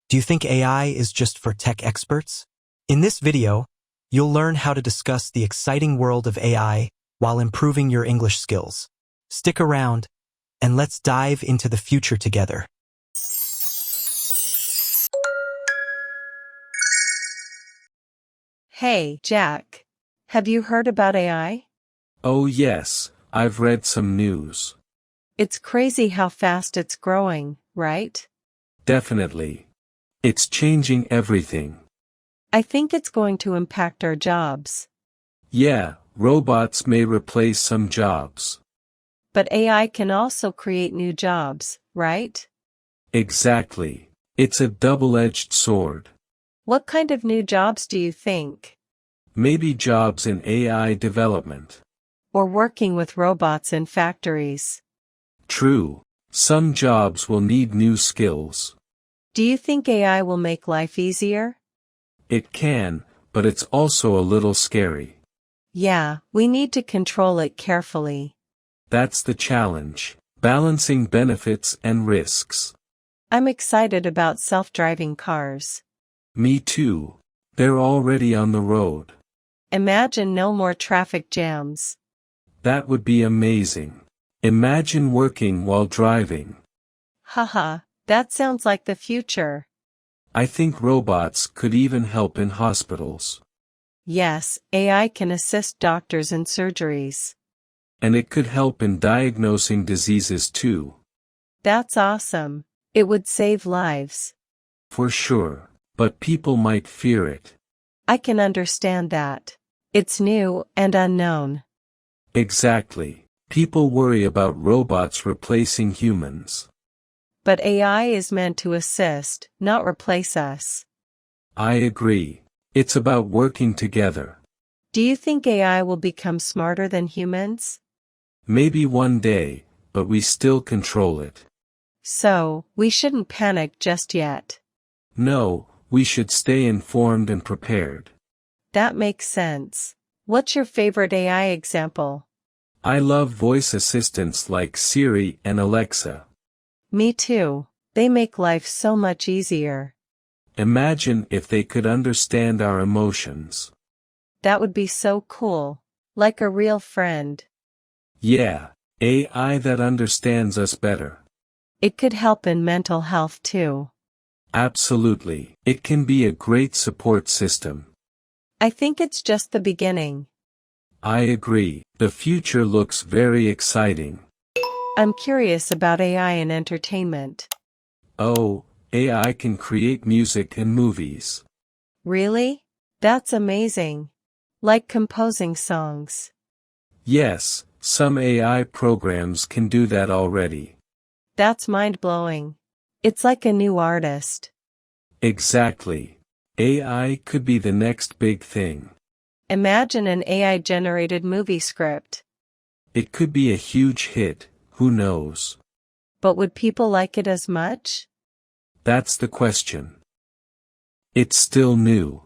Do you think AI is just for tech experts? In this video, you'll learn how to discuss the exciting world of AI while improving your English skills. Stick around, and let's dive into the future together. Hey, Jack. Have you heard about AI? Oh yes, I've read some news. It's crazy how fast it's growing, right? Definitely. It's changing everything. I think it's going to impact our jobs. Yeah, robots may replace some jobs. But AI can also create new jobs, right? Exactly. It's a double-edged sword. What kind of new jobs do you think? Maybe jobs in AI development. Or working with robots in factories? True. Some jobs will need new skills. Do you think AI will make life easier? It can, but it's also a little scary. Yeah, we need to control it carefully. That's the challenge, balancing benefits and risks. I'm excited about self-driving cars. Me too. They're already on the road. Imagine no more traffic jams. That would be amazing. Imagine working while driving. Haha, that sounds like the future. I think robots could even help in hospitals. Yes, AI can assist doctors in surgeries. And it could help in diagnosing diseases too. That's awesome. It would save lives. For sure, but people might fear it. I can understand that. It's new and unknown. Exactly. People worry about robots replacing humans. But AI is meant to assist, not replace us. I agree. It's about working together. Do you think AI will become smarter than humans? Maybe one day, but we still control it. So, we shouldn't panic just yet. No, we should stay informed and prepared. That makes sense. What's your favorite AI example? I love voice assistants like Siri and Alexa. Me too. They make life so much easier. Imagine if they could understand our emotions. That would be so cool. Like a real friend. Yeah, AI that understands us better. It could help in mental health too. Absolutely. It can be a great support system. I think it's just the beginning. I agree. The future looks very exciting. I'm curious about AI in entertainment. Oh, AI can create music and movies. Really? That's amazing. Like composing songs. Yes, some AI programs can do that already. That's mind-blowing. It's like a new artist. Exactly. AI could be the next big thing. Imagine an AI-generated movie script. It could be a huge hit, who knows? But would people like it as much? That's the question. It's still new.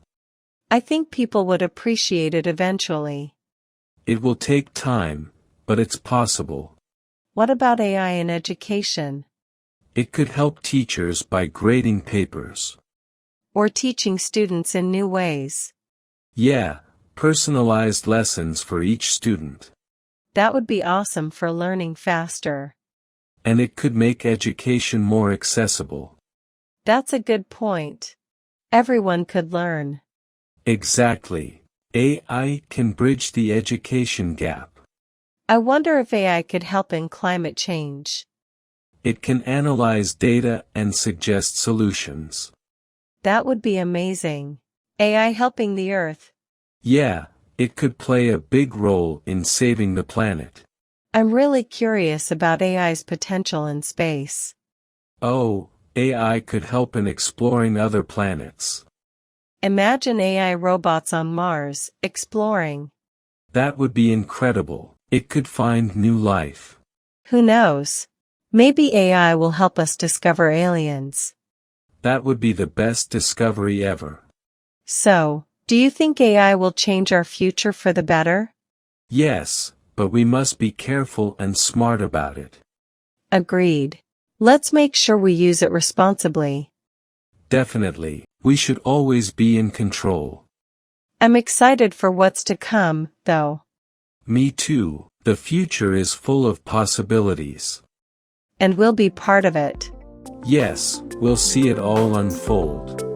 I think people would appreciate it eventually. It will take time, but it's possible. What about AI in education? It could help teachers by grading papers. Or teaching students in new ways. Yeah, personalized lessons for each student. That would be awesome for learning faster. And it could make education more accessible. That's a good point. Everyone could learn. Exactly. AI can bridge the education gap. I wonder if AI could help in climate change. It can analyze data and suggest solutions. That would be amazing. AI helping the Earth. Yeah, it could play a big role in saving the planet. I'm really curious about AI's potential in space. Oh, AI could help in exploring other planets. Imagine AI robots on Mars, exploring. That would be incredible. It could find new life. Who knows? Maybe AI will help us discover aliens. That would be the best discovery ever. So, do you think AI will change our future for the better? Yes, but we must be careful and smart about it. Agreed. Let's make sure we use it responsibly. Definitely, we should always be in control. I'm excited for what's to come, though. Me too, the future is full of possibilities. And we'll be part of it. Yes, we'll see it all unfold.